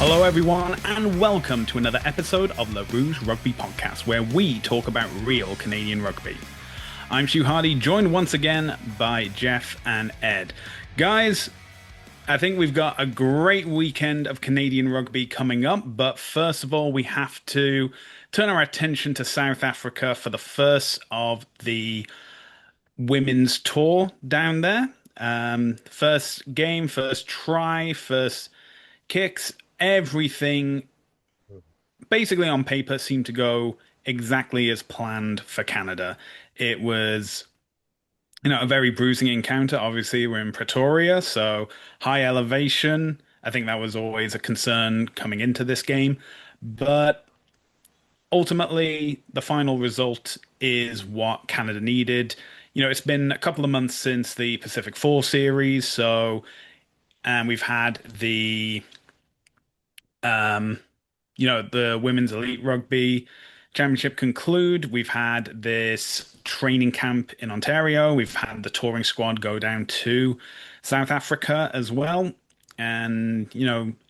Hello, everyone, and welcome to another episode of the Rouge Rugby podcast, where we talk about real Canadian rugby. I'm Stu Hardy, joined once again by Jeff and Ed. Guys, I think we've got a great weekend of Canadian rugby coming up, but first of all, we have to turn our attention to South Africa for the first of the women's tour down there. First game, first try, first kicks, everything basically on paper seemed to go exactly as planned for Canada. It was, a very bruising encounter. Obviously, we're in Pretoria, so high elevation. I think that was always a concern coming into this game. But ultimately, the final result is what Canada needed. It's been a couple of months since the Pacific Four series, so and we've had um, the Women's Elite Rugby Championship conclude. We've had this training camp in Ontario. We've had the touring squad go down to South Africa as well. And,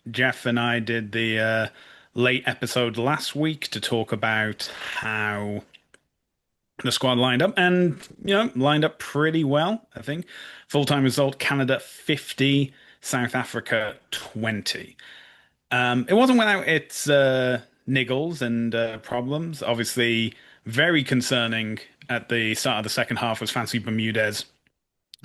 Jeff and I did the late episode last week to talk about how the squad lined up and, lined up pretty well, I think. Full-time result, Canada 50, South Africa 20. It wasn't without its niggles and problems. Obviously, very concerning at the start of the second half was Fancy Bermudez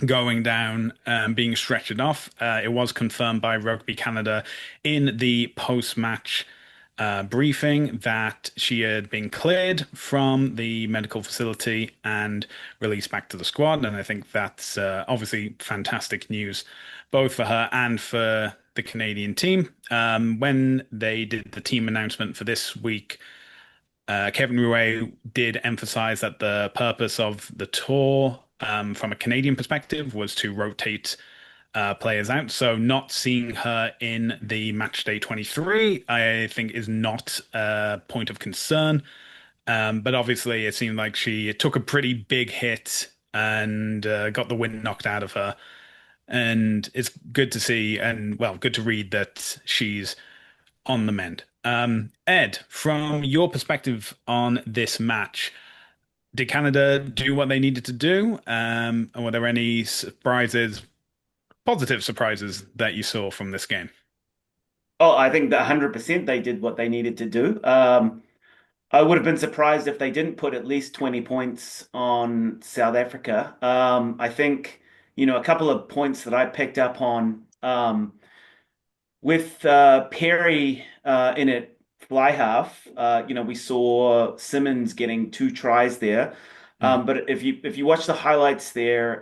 going down, being stretchered off. It was confirmed by Rugby Canada in the post-match briefing that she had been cleared from the medical facility and released back to the squad. And I think that's obviously fantastic news, both for her and for the Canadian team. When they did the team announcement for this week, Kevin Rouet did emphasize that the purpose of the tour, from a Canadian perspective, was to rotate players out. So not seeing her in the matchday 23, I think, is not a point of concern. But obviously, it seemed like she took a pretty big hit and got the wind knocked out of her. And it's good to see and, well, good to read that she's on the mend. Ed, from your perspective on this match, did Canada do what they needed to do? And were there any surprises, positive surprises that you saw from this game? Oh, I think that 100% they did what they needed to do. I would have been surprised if they didn't put at least 20 points on South Africa. I think, a couple of points that I picked up on with Perry in it fly half, we saw Simmons getting two tries there. Mm, But if you watch the highlights there,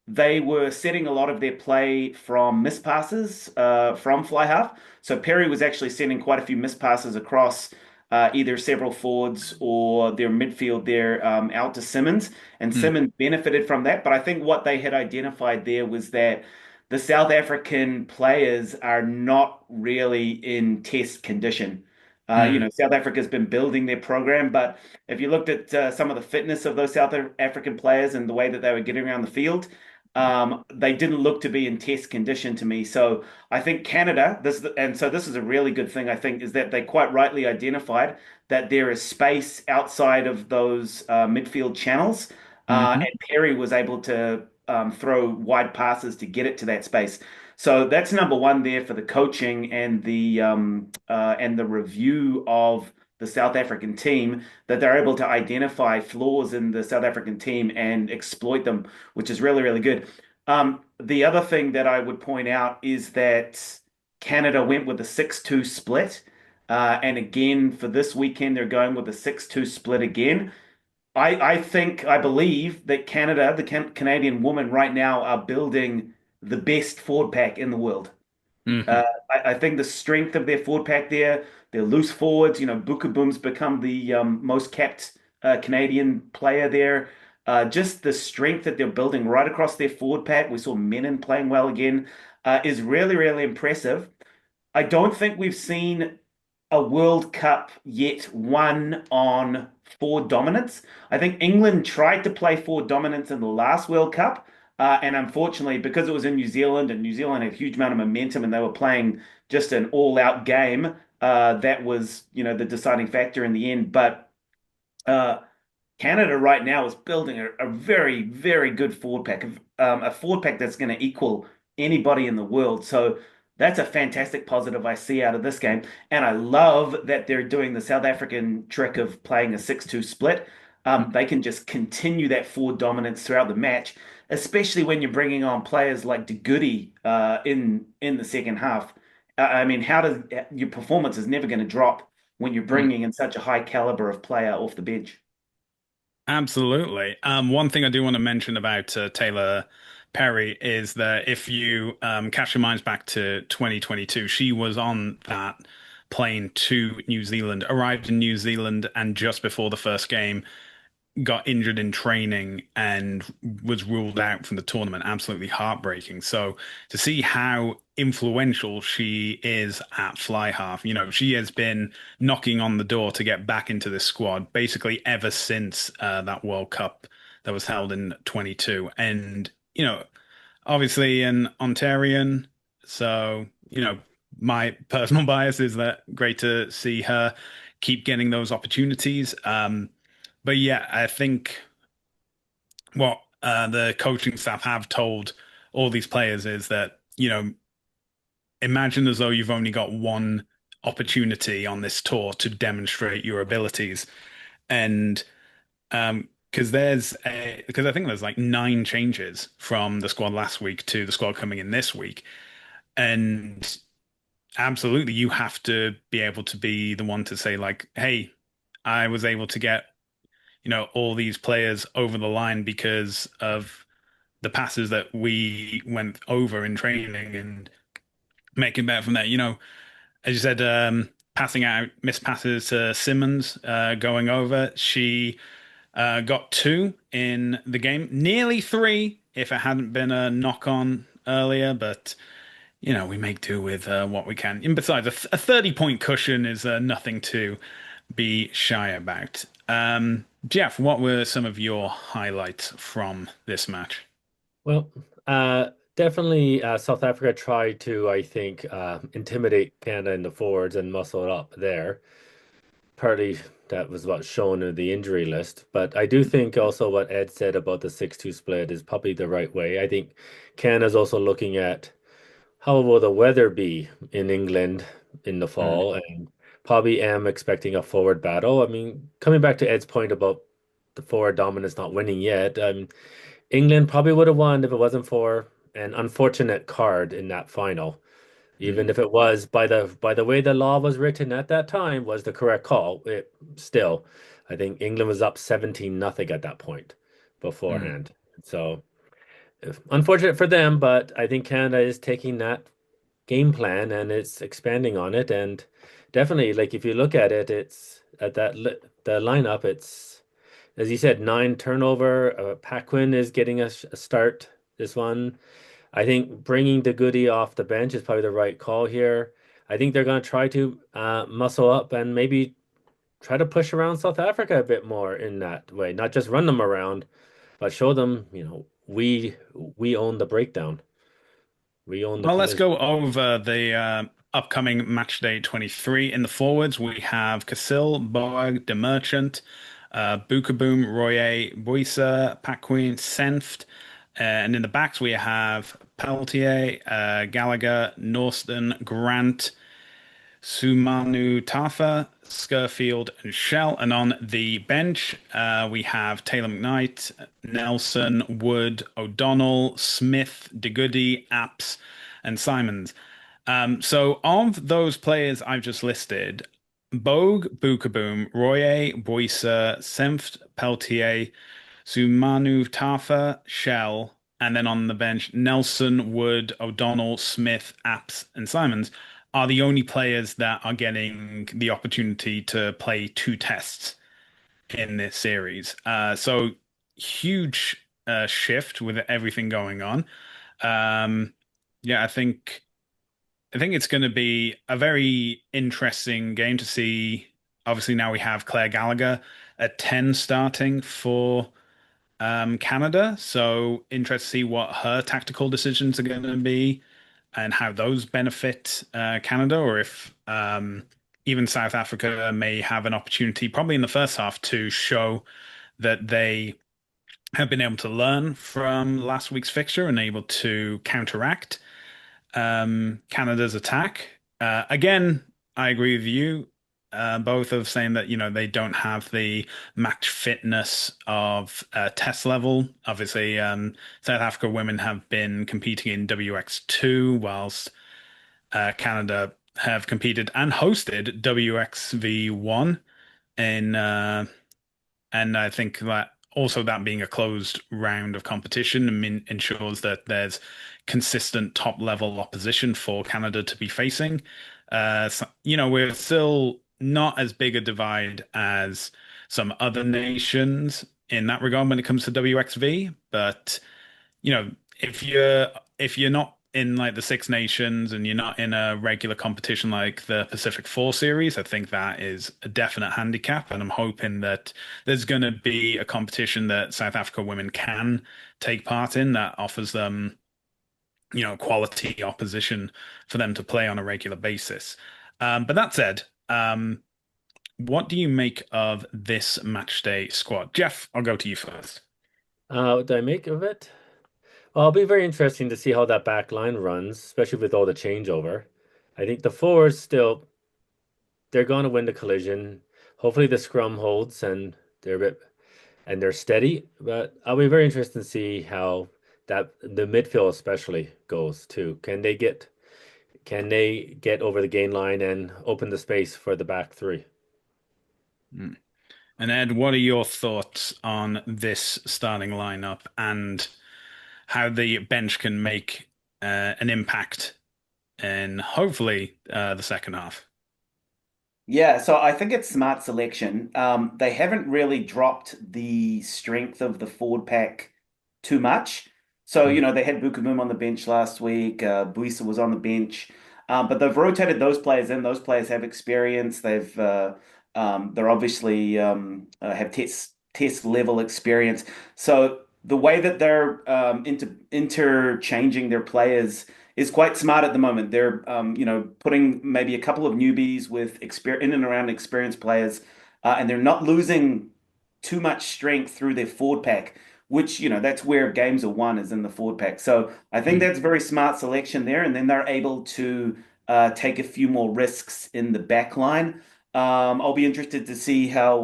they were setting a lot of their play from miss passes from fly half. So Perry was actually sending quite a few miss passes across either several forwards or their midfield there out to Simmons, and mm, Simmons benefited from that. But I think what they had identified there was that the South African players are not really in test condition. mm, South Africa's been building their program, but if you looked at some of the fitness of those South African players and the way that they were getting around the field, they didn't look to be in test condition to me. So I think Canada, this is a really good thing, I think, is that they quite rightly identified that there is space outside of those midfield channels. mhm, And Perry was able to throw wide passes to get it to that space. So that's number one there for the coaching and the review of the South African team, that they're able to identify flaws in the South African team and exploit them, which is really, really good. The other thing that I would point out is that Canada went with a 6-2 split. And again, for this weekend, they're going with a 6-2 split again. I believe that Canada, the Canadian women right now, are building the best forward pack in the world. Uh, mhm, I think the strength of their forward pack there, their loose forwards, Boom's become the most capped Canadian player there. Just the strength that they're building right across their forward pack. We saw Meehan playing well again, is really, really impressive. I don't think we've seen a World Cup yet won on forward dominance. I think England tried to play forward dominance in the last World Cup, And unfortunately, because it was in New Zealand and New Zealand had a huge amount of momentum and they were playing just an all-out game, that was, the deciding factor in the end. But uh, Canada right now is building a very, very good forward pack, a forward pack that's going to equal anybody in the world. So that's a fantastic positive I see out of this game. And I love that they're doing the South African trick of playing a 6-2 split. They can just continue that forward dominance throughout the match, especially when you're bringing on players like De Goody in the second half. I mean, how does your performance is never going to drop when you're bringing in such a high caliber of player off the bench. Absolutely. One thing I do want to mention about Taylor Perry is that if you cast your minds back to 2022, she was on that plane to New Zealand, arrived in New Zealand, and just before the first game, got injured in training and was ruled out from the tournament. Absolutely heartbreaking. So to see how influential she is at fly half, she has been knocking on the door to get back into this squad basically ever since that World Cup that was held in 22. And, obviously an Ontarian, so, my personal bias is that great to see her keep getting those opportunities. But yeah, I think what the coaching staff have told all these players is that, imagine as though you've only got one opportunity on this tour to demonstrate your abilities. And because I think there's like nine changes from the squad last week to the squad coming in this week. And absolutely, you have to be able to be the one to say, like, hey, I was able to get all these players over the line because of the passes that we went over in training and making better from there. As you said, passing out missed passes to Simmons, going over. She got two in the game, nearly three if it hadn't been a knock on earlier, but. We make do with what we can. And besides, a 30-point cushion is nothing to be shy about. Jeff, what were some of your highlights from this match? Well, definitely South Africa tried to, I think, intimidate Canada in the forwards and muscle it up there. Partly that was what's shown in the injury list. But I do think also what Ed said about the 6-2 split is probably the right way. I think Canada's also looking at how will the weather be in England in the Mm, fall, and probably am expecting a forward battle. I mean, coming back to Ed's point about the forward dominance not winning yet, England probably would have won if it wasn't for an unfortunate card in that final. Even mm, if it was by the way the law was written at that time was the correct call, it still, I think England was up 17 nothing at that point mm. beforehand. So unfortunate for them, but I think Canada is taking that game plan and it's expanding on it. And definitely, like if you look at it, it's at the lineup. It's as you said, nine turnover. Paquin is getting a start this one. I think bringing the goodie off the bench is probably the right call here. I think they're going to try to muscle up and maybe try to push around South Africa a bit more in that way, not just run them around, but show them, we own the breakdown. We own the Well, let's collision. go over the upcoming match day 23. In the forwards, we have Casil, Boag, De Merchant, Boom, Royer, Boysa, Paquin, Senft. And in the backs, we have Peltier, Gallagher, Norston, Grant, Sumanu Tafa, Scurfield, and Shell. And on the bench, we have Taylor McKnight, Nelson, Wood, O'Donnell, Smith, DeGoody, Apps, and Simons. So of those players I've just listed, Bogue, Bookaboom, Royer, Boyser, Senft, Peltier, Sumanu Tafa, Shell, and then on the bench, Nelson, Wood, O'Donnell, Smith, Apps, and Simons are the only players that are getting the opportunity to play two tests in this series. So huge shift with everything going on. Um, yeah, I think it's going to be a very interesting game to see. Obviously, now we have Claire Gallagher at 10 starting for Canada. So interested to see what her tactical decisions are going to be and how those benefit Canada, or if even South Africa may have an opportunity, probably in the first half, to show that they have been able to learn from last week's fixture and able to counteract Canada's attack. Again, I agree with you, both of saying that, they don't have the match fitness of test level. Obviously, South Africa women have been competing in WX2, whilst Canada have competed and hosted WXV1 in and I think that also that being a closed round of competition ensures that there's consistent top level opposition for Canada to be facing. We're still not as big a divide as some other nations in that regard when it comes to WXV, but you know, if you're not in like the Six Nations and you're not in a regular competition like the Pacific Four Series, I think that is a definite handicap. And I'm hoping that there's going to be a competition that South Africa women can take part in that offers them, quality opposition for them to play on a regular basis. But that said, what do you make of this match day squad? Jeff, I'll go to you first. What do I make of it? Well, it'll be very interesting to see how that back line runs, especially with all the changeover. I think the forwards still they're going to win the collision. Hopefully the scrum holds and they're steady. But I'll be very interested to see how that the midfield especially goes too. Can they get over the gain line and open the space for the back three? Hmm. And Ed, what are your thoughts on this starting lineup and how the bench can make an impact in hopefully the second half? Yeah, so I think it's smart selection. They haven't really dropped the strength of the forward pack too much. So, Mm. they had Bukamoom on the bench last week. Buisa was on the bench. But they've rotated those players in. Those players have experience. They're obviously have test level experience. So the way that they're interchanging their players is quite smart at the moment. They're putting maybe a couple of newbies with experience in and around experienced players, and they're not losing too much strength through their forward pack, which that's where games are won is in the forward pack. So I think Mm. that's very smart selection there, and then they're able to take a few more risks in the back line. I'll be interested to see how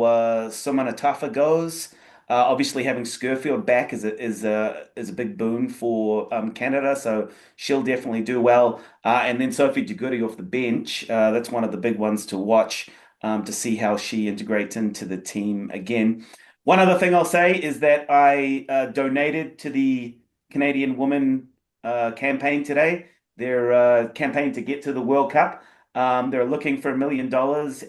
Sumanatafa goes. Obviously, having Scurfield back is a big boon for Canada, so she'll definitely do well. And then Sophie Duguri off the bench, that's one of the big ones to watch to see how she integrates into the team again. One other thing I'll say is that I donated to the Canadian Women campaign today. Their campaign to get to the World Cup. They're looking for $1 million,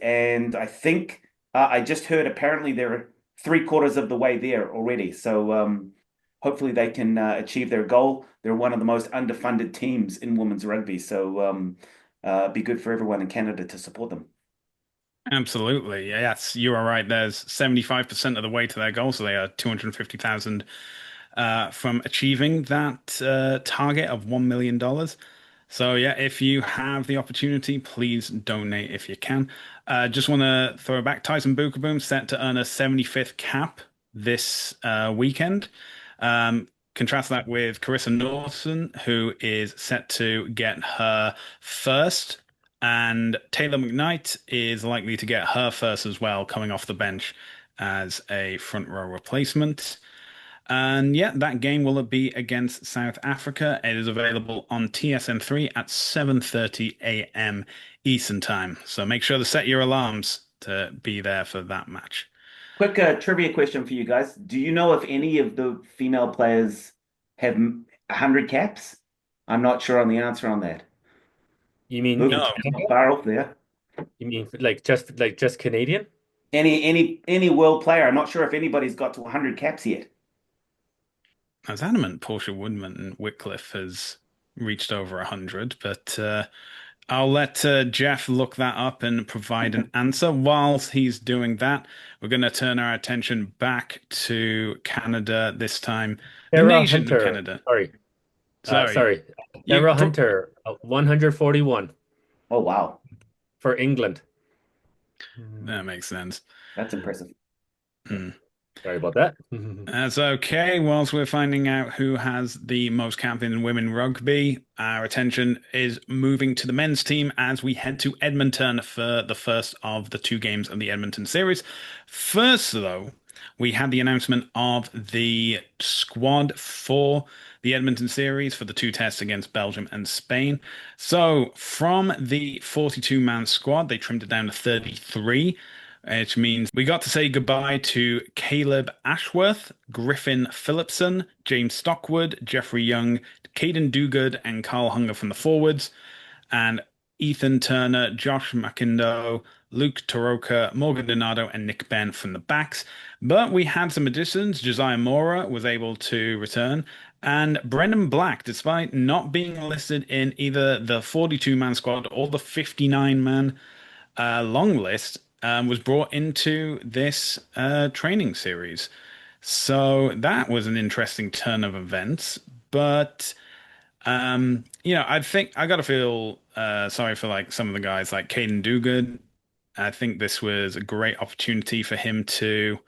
and I think I just heard apparently they're three-quarters of the way there already. So hopefully they can achieve their goal. They're one of the most underfunded teams in women's rugby, so be good for everyone in Canada to support them. Absolutely. Yes, you are right. There's 75% of the way to their goal, so they are 250,000 from achieving that target of $1 million. So yeah, if you have the opportunity, please donate if you can. Just want to throw back Tyson Bukaboom set to earn a 75th cap this weekend. Contrast that with Carissa Norton, who is set to get her first, and Taylor McKnight is likely to get her first as well, coming off the bench as a front row replacement. And yeah, that game will be against South Africa. It is available on TSN3 at 7:30 a.m. Eastern Time. So make sure to set your alarms to be there for that match. Quick trivia question for you guys. Do you know if any of the female players have 100 caps? I'm not sure on the answer on that. You mean in Book's No, not Canada? far off there. You mean like just Canadian? Any world player. I'm not sure if anybody's got to 100 caps yet. I was adamant Portia Woodman and Wycliffe has reached over 100, but I'll let Jeff look that up and provide an answer. Whilst he's doing that, we're going to turn our attention back to Canada this time. The Tara nation of Hunter. Canada. Sorry. Sorry, Sorry. you. Tara Hunter, 141 Oh, wow. for England. That makes sense. That's impressive. Hmm. Sorry about that. That's okay. Whilst we're finding out who has the most cap in women rugby, our attention is moving to the men's team as we head to Edmonton for the first of the two games of the Edmonton series. First, though, we had the announcement of the squad for the Edmonton series for the two tests against Belgium and Spain. So, from the 42-man squad, they trimmed it down to 33, which means we got to say goodbye to Caleb Ashworth, Griffin Phillipson, James Stockwood, Jeffrey Young, Caden Duguid, and Carl Hunger from the forwards, and Ethan Turner, Josh McIndoe, Luke Toroka, Morgan Donato, and Nick Benn from the backs. But we had some additions. Josiah Mora was able to return, and Brendan Black, despite not being listed in either the 42-man squad or the 59-man long list, was brought into this training series. So that was an interesting turn of events. But I think I gotta feel sorry for like some of the guys like Caden Duguid. I think this was a great opportunity for him to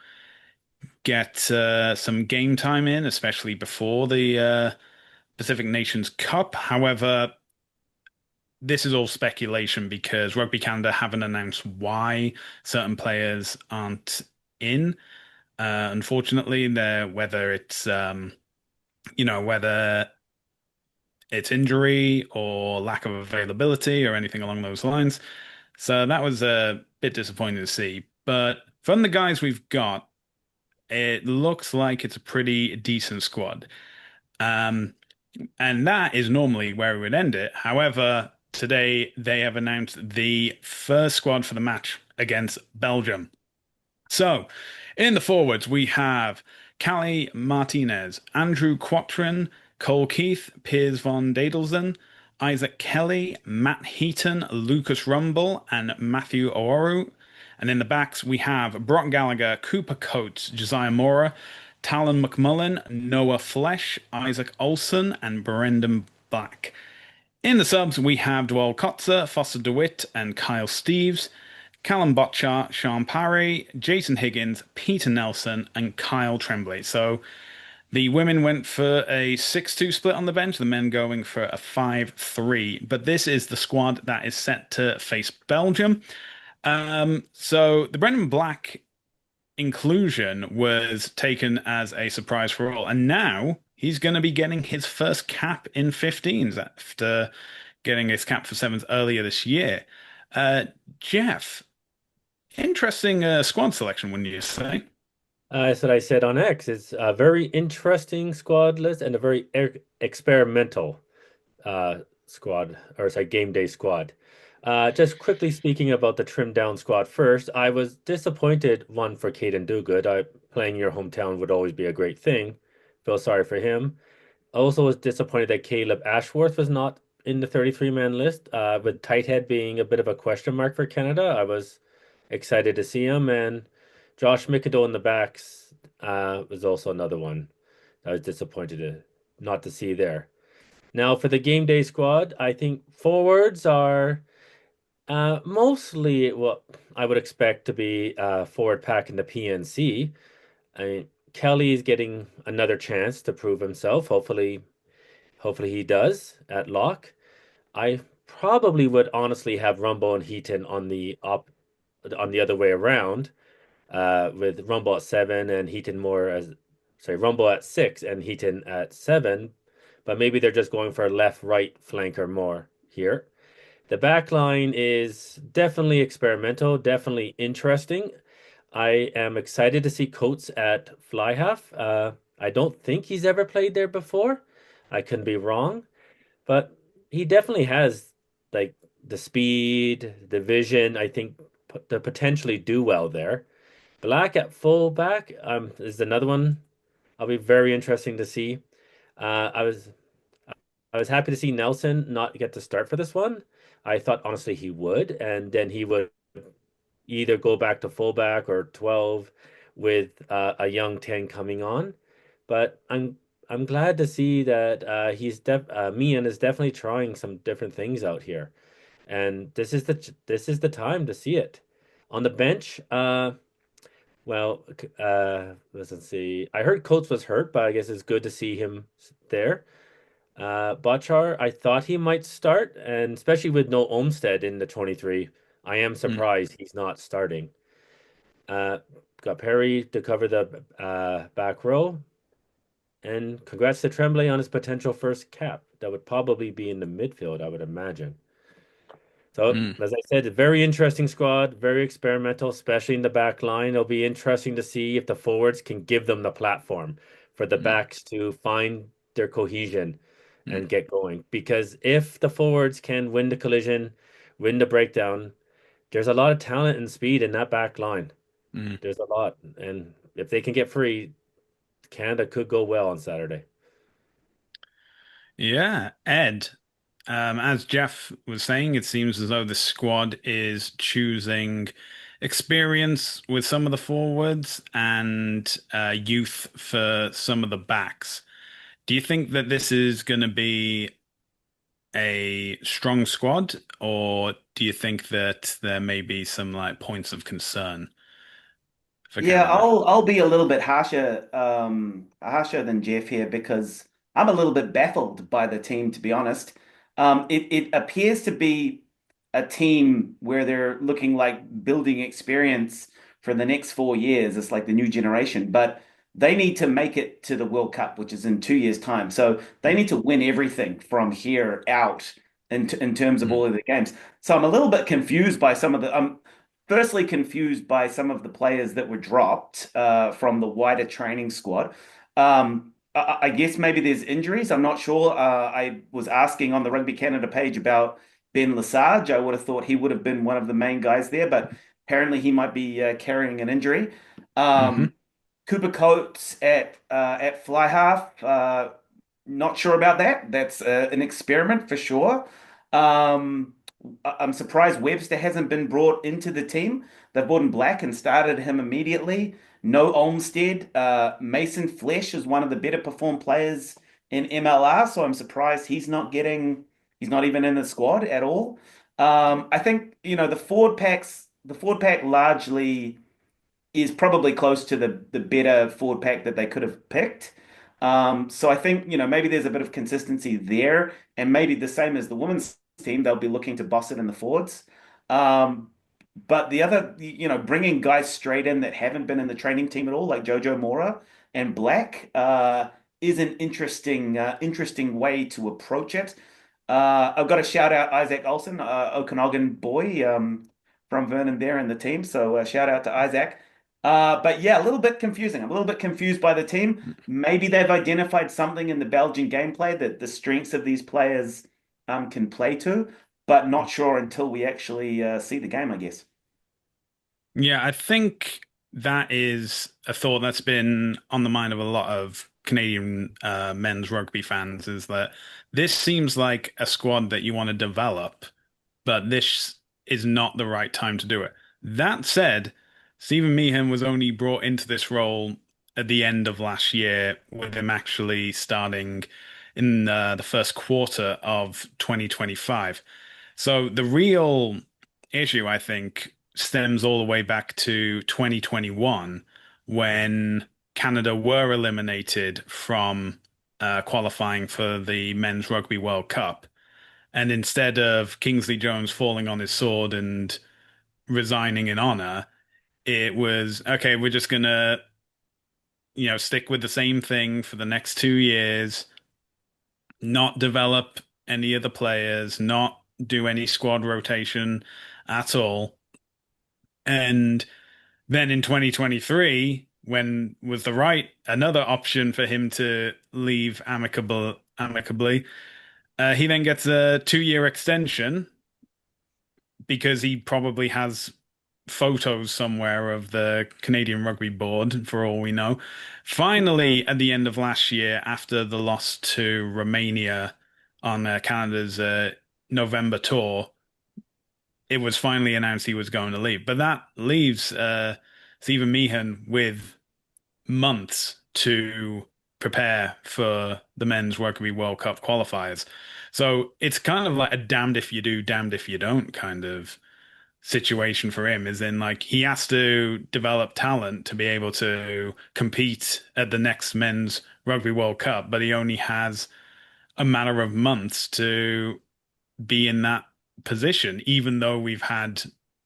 get some game time in, especially before the Pacific Nations Cup. However, this is all speculation because Rugby Canada haven't announced why certain players aren't in. Unfortunately, they're whether it's injury or lack of availability or anything along those lines. So that was a bit disappointing to see. But from the guys we've got, it looks like it's a pretty decent squad. Um, and that is normally where we would end it. However, today they have announced the first squad for the match against Belgium. So, in the forwards, we have Callie Martinez, Andrew Quatrin, Cole Keith, Piers von Dadelsen, Isaac Kelly, Matt Heaton, Lucas Rumble, and Matthew Oworu. And in the backs, we have Brock Gallagher, Cooper Coates, Josiah Mora, Talon McMullen, Noah Flesh, Isaac Olson, and Brendan Black. In the subs, we have Dwell Kotzer, Foster DeWitt, and Kyle Steeves, Callum Botchart, Sean Parry, Jason Higgins, Peter Nelson, and Kyle Tremblay. So the women went for a 6-2 split on the bench, the men going for a 5-3. But this is the squad that is set to face Belgium. So the Brendan Black inclusion was taken as a surprise for all. And now he's going to be getting his first cap in 15s after getting his cap for sevens earlier this year. Uh, Jeff, interesting squad selection, wouldn't you say? That's what I said on X. It's a very interesting squad list and a very experimental squad, or sorry, game day squad. Just quickly speaking about the trimmed down squad first, I was disappointed one for Caden Duguid. Playing your hometown would always be a great thing. Feel sorry for him. I also was disappointed that Caleb Ashworth was not in the 33-man list, with Tighthead being a bit of a question mark for Canada. I was excited to see him, and Josh McAdoo in the backs was also another one I was disappointed not to see there. Now for the game day squad, I think forwards are mostly what I would expect to be forward pack in the PNC. I mean, Kelly is getting another chance to prove himself. Hopefully he does at lock. I probably would honestly have Rumble and Heaton on the other way around, with Rumble at 7 and Heaton more as sorry, Rumble at 6 and Heaton at 7, but maybe they're just going for a left right flanker more here. The back line is definitely experimental, definitely interesting. I am excited to see Coates at fly half. I don't think he's ever played there before. I could be wrong, but he definitely has like the speed, the vision. I think to potentially do well there. Black at fullback is another one. I'll be very interesting to see. I was I was happy to see Nelson not get to start for this one. I thought honestly he would, and then he would either go back to fullback or 12 with a young 10 coming on. But I'm glad to see that Meehan is definitely trying some different things out here. And this is the time to see it. On the bench, let's see. I heard Coates was hurt, but I guess it's good to see him there. Bachar, I thought he might start, and especially with no Olmsted in the 23, I am Mm, surprised he's not starting. Uh, got Perry to cover the back row, and congrats to Tremblay on his potential first cap. That would probably be in the midfield, I would imagine. So, mm, as I said, a very interesting squad, very experimental, especially in the back line. It'll be interesting to see if the forwards can give them the platform for the mm, backs to find their cohesion mm, and get going. Because if the forwards can win the collision, win the breakdown, there's a lot of talent and speed in that back line. mm. There's a lot. And if they can get free, Canada could go well on Saturday. Yeah, Ed. As Jeff was saying, it seems as though the squad is choosing experience with some of the forwards and youth for some of the backs. Do you think that this is going to be a strong squad, or do you think that there may be some like points of concern for Yeah, Canada? I'll be a little bit harsher than Jeff here because I'm a little bit baffled by the team, to be honest. It appears to be a team where they're looking like building experience for the next 4 years. It's like the new generation, but they need to make it to the World Cup, which is in 2 years' time. So they Mm, need to win everything from here out in terms of mm, all of the games. So I'm a little bit confused by some of the. Firstly confused by some of the players that were dropped from the wider training squad. I guess maybe there's injuries. I'm not sure. I was asking on the Rugby Canada page about Ben Lesage. I would have thought he would have been one of the main guys there, but apparently he might be carrying an injury. hmm Um, Cooper Coates at fly half. Not sure about that. That's an experiment for sure. Um, I'm surprised Webster hasn't been brought into the team. They've brought in Black and started him immediately. No Olmsted. Mason Flesh is one of the better performed players in MLR, so I'm surprised he's not even in the squad at all. I think, the forward pack largely is probably close to the better forward pack that they could have picked. So I think, maybe there's a bit of consistency there, and maybe the same as the women's team, they'll be looking to boss it in the forwards. Um, but the other, bringing guys straight in that haven't been in the training team at all, like Jojo Mora and Black, is an interesting way to approach it. I've got to shout out Isaac Olsen, Okanagan boy, from Vernon there in the team. So shout out to Isaac. But yeah, a little bit confusing. I'm a little bit confused by the team. Maybe they've identified something in the Belgian gameplay that the strengths of these players can play to, but not sure until we actually see the game, I guess. Yeah, I think that is a thought that's been on the mind of a lot of Canadian men's rugby fans is that this seems like a squad that you want to develop, but this is not the right time to do it. That said, Stephen Meehan was only brought into this role at the end of last year, with him actually starting in the first quarter of 2025. So the real issue, I think, stems all the way back to 2021 when Canada were eliminated from qualifying for the Men's Rugby World Cup. And instead of Kingsley Jones falling on his sword and resigning in honor, it was, okay, we're just gonna, stick with the same thing for the next 2 years, not develop any of the players, not do any squad rotation at all. And then in 2023, when was the right another option for him to leave amicably, he then gets a 2 year extension because he probably has photos somewhere of the Canadian Rugby Board, for all we know. Finally, at the end of last year, after the loss to Romania on Canada's November tour, it was finally announced he was going to leave. But that leaves Stephen Meehan with months to prepare for the Men's Rugby World Cup qualifiers. So it's kind of like a damned if you do, damned if you don't kind of situation for him, is in like he has to develop talent to be able to compete at the next Men's Rugby World Cup, but he only has a matter of months to be in that position, even though we've had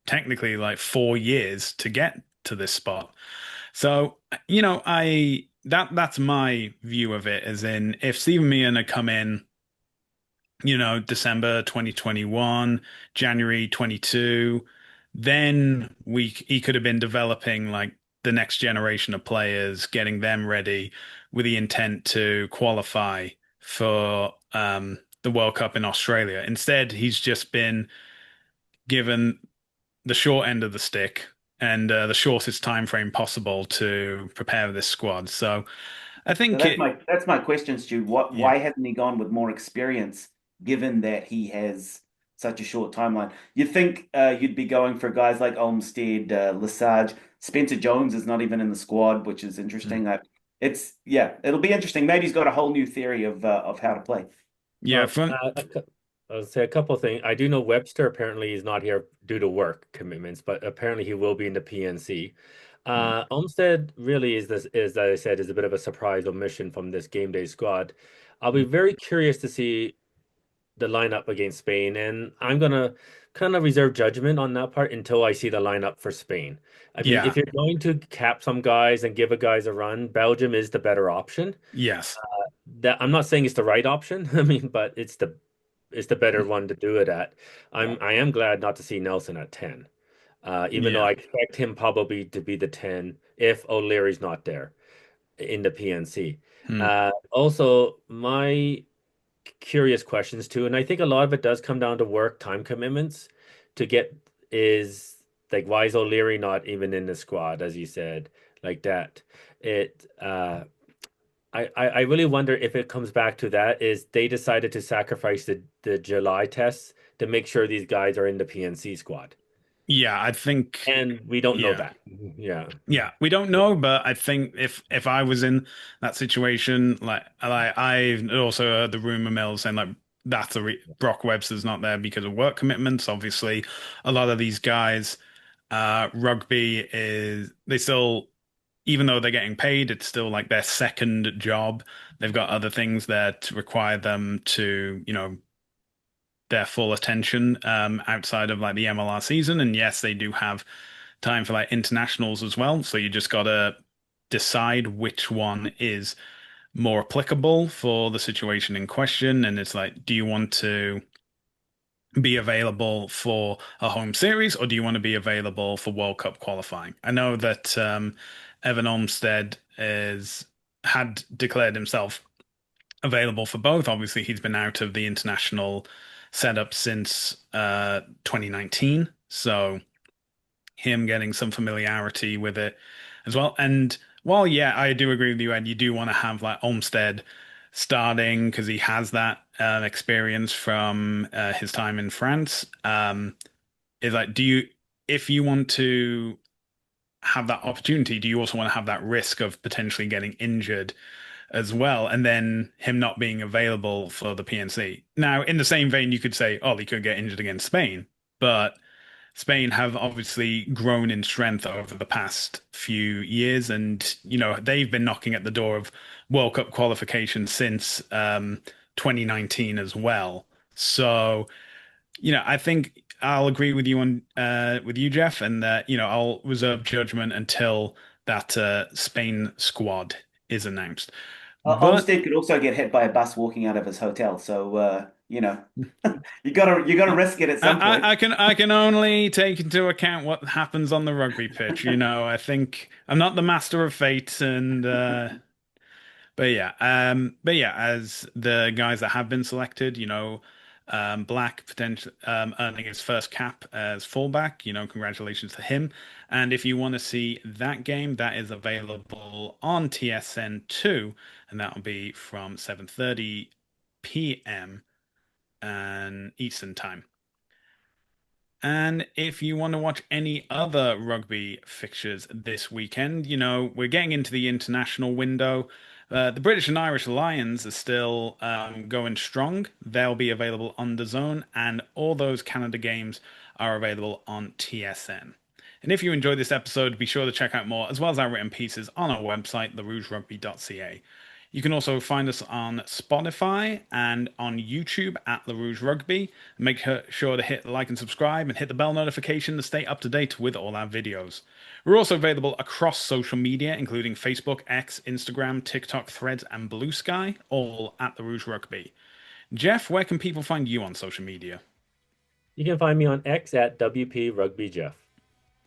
technically like 4 years to get to this spot. So, I that's my view of it, as in if Stephen Meehan had come in, December 2021, January 22, then he could have been developing like the next generation of players, getting them ready with the intent to qualify for the World Cup in Australia. Instead, he's just been given the short end of the stick and the shortest time frame possible to prepare this squad. So I So think that's my question, Stu. yeah, Why hasn't he gone with more experience, given that he has such a short timeline? You'd think you'd be going for guys like Olmsted, Lesage, Spencer Jones is not even in the squad, which is mm, interesting. Yeah, it'll be interesting. Maybe he's got a whole new theory of how to play. yeah, Well, from I'll say a couple of things. I do know Webster apparently is not here due to work commitments, but apparently he will be in the PNC. mm, Olmsted really is, as I said, is a bit of a surprise omission from this game day squad. I'll be mm, very curious to see the lineup against Spain, and I'm gonna kind of reserve judgment on that part until I see the lineup for Spain. I mean, yeah, if you're going to cap some guys and give a guys a run, Belgium is the better option. yes, That I'm not saying it's the right option. I mean, but it's the better mm, one to do it at. Yeah. I am glad not to see Nelson at 10. Even though yeah, I expect him probably to be the 10 if O'Leary's not there in the PNC. mm, Also, my curious questions too, and I think a lot of it does come down to work time commitments to get is like why is O'Leary not even in the squad, as you said, like that. It I really wonder if it comes back to that is they decided to sacrifice the July tests to make sure these guys are in the PNC squad. yeah. I think And we don't know yeah. that. Yeah. Yeah, we don't Yeah. know, but I think if I was in that situation, like I've also heard the rumor mill saying like that's the re Brock Webster's not there because of work commitments. Obviously, a lot of these guys, rugby is they still, even though they're getting paid, it's still like their second job. They've got other things that require them to, their full attention outside of like the MLR season. And yes, they do have time for like internationals as well. So you just gotta decide which one is more applicable for the situation in question. And it's like, do you want to be available for a home series or do you want to be available for World Cup qualifying? I know that Evan Olmsted is had declared himself available for both. Obviously, he's been out of the international setup since 2019. So him getting some familiarity with it as well. And while, yeah, I do agree with you, and you do want to have like Olmsted starting because he has that experience from his time in France. Is like, if you want to have that opportunity, do you also want to have that risk of potentially getting injured as well, and then him not being available for the PNC? Now, in the same vein, you could say, oh, he could get injured against Spain, but Spain have obviously grown in strength over the past few years, and they've been knocking at the door of World Cup qualification since 2019 as well. So, I think I'll agree with you on with you, Jeff, and that I'll reserve judgment until that Spain squad is announced. But Olmsted could also get hit by a bus walking out of his hotel. So you gotta risk it at I, some point. I can only take into account what happens on the rugby pitch. I think I'm not the master of fate, and but yeah, as the guys that have been selected, Black potentially earning his first cap as fullback. Congratulations to him. And if you want to see that game, that is available on TSN 2, and that will be from 7:30 p.m. Eastern time. And if you want to watch any other rugby fixtures this weekend, we're getting into the international window. The British and Irish Lions are still going strong. They'll be available on the Zone, and all those Canada games are available on TSN. And if you enjoyed this episode, be sure to check out more, as well as our written pieces, on our website, therougerugby.ca. You can also find us on Spotify and on YouTube at Rouge Rugby. Make sure to hit like and subscribe and hit the bell notification to stay up to date with all our videos. We're also available across social media, including Facebook, X, Instagram, TikTok, Threads, and Blue Sky, all at Rouge Rugby. Jeff, where can people find you on social media? You can find me on X at WP Rugby Jeff.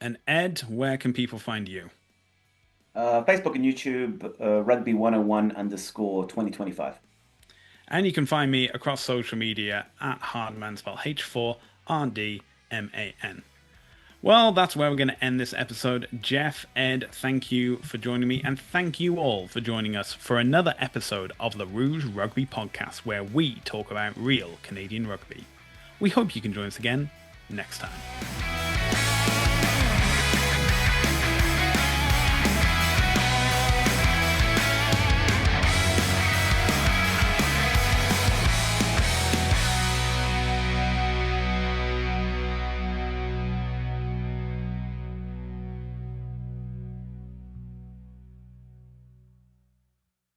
And Ed, where can people find you? Facebook and YouTube, rugby101_2025. And you can find me across social media at Hardman, spelled H4RDMAN. Well, that's where we're going to end this episode. Jeff, Ed, thank you for joining me, and thank you all for joining us for another episode of the Rouge Rugby podcast, where we talk about real Canadian rugby. We hope you can join us again next time.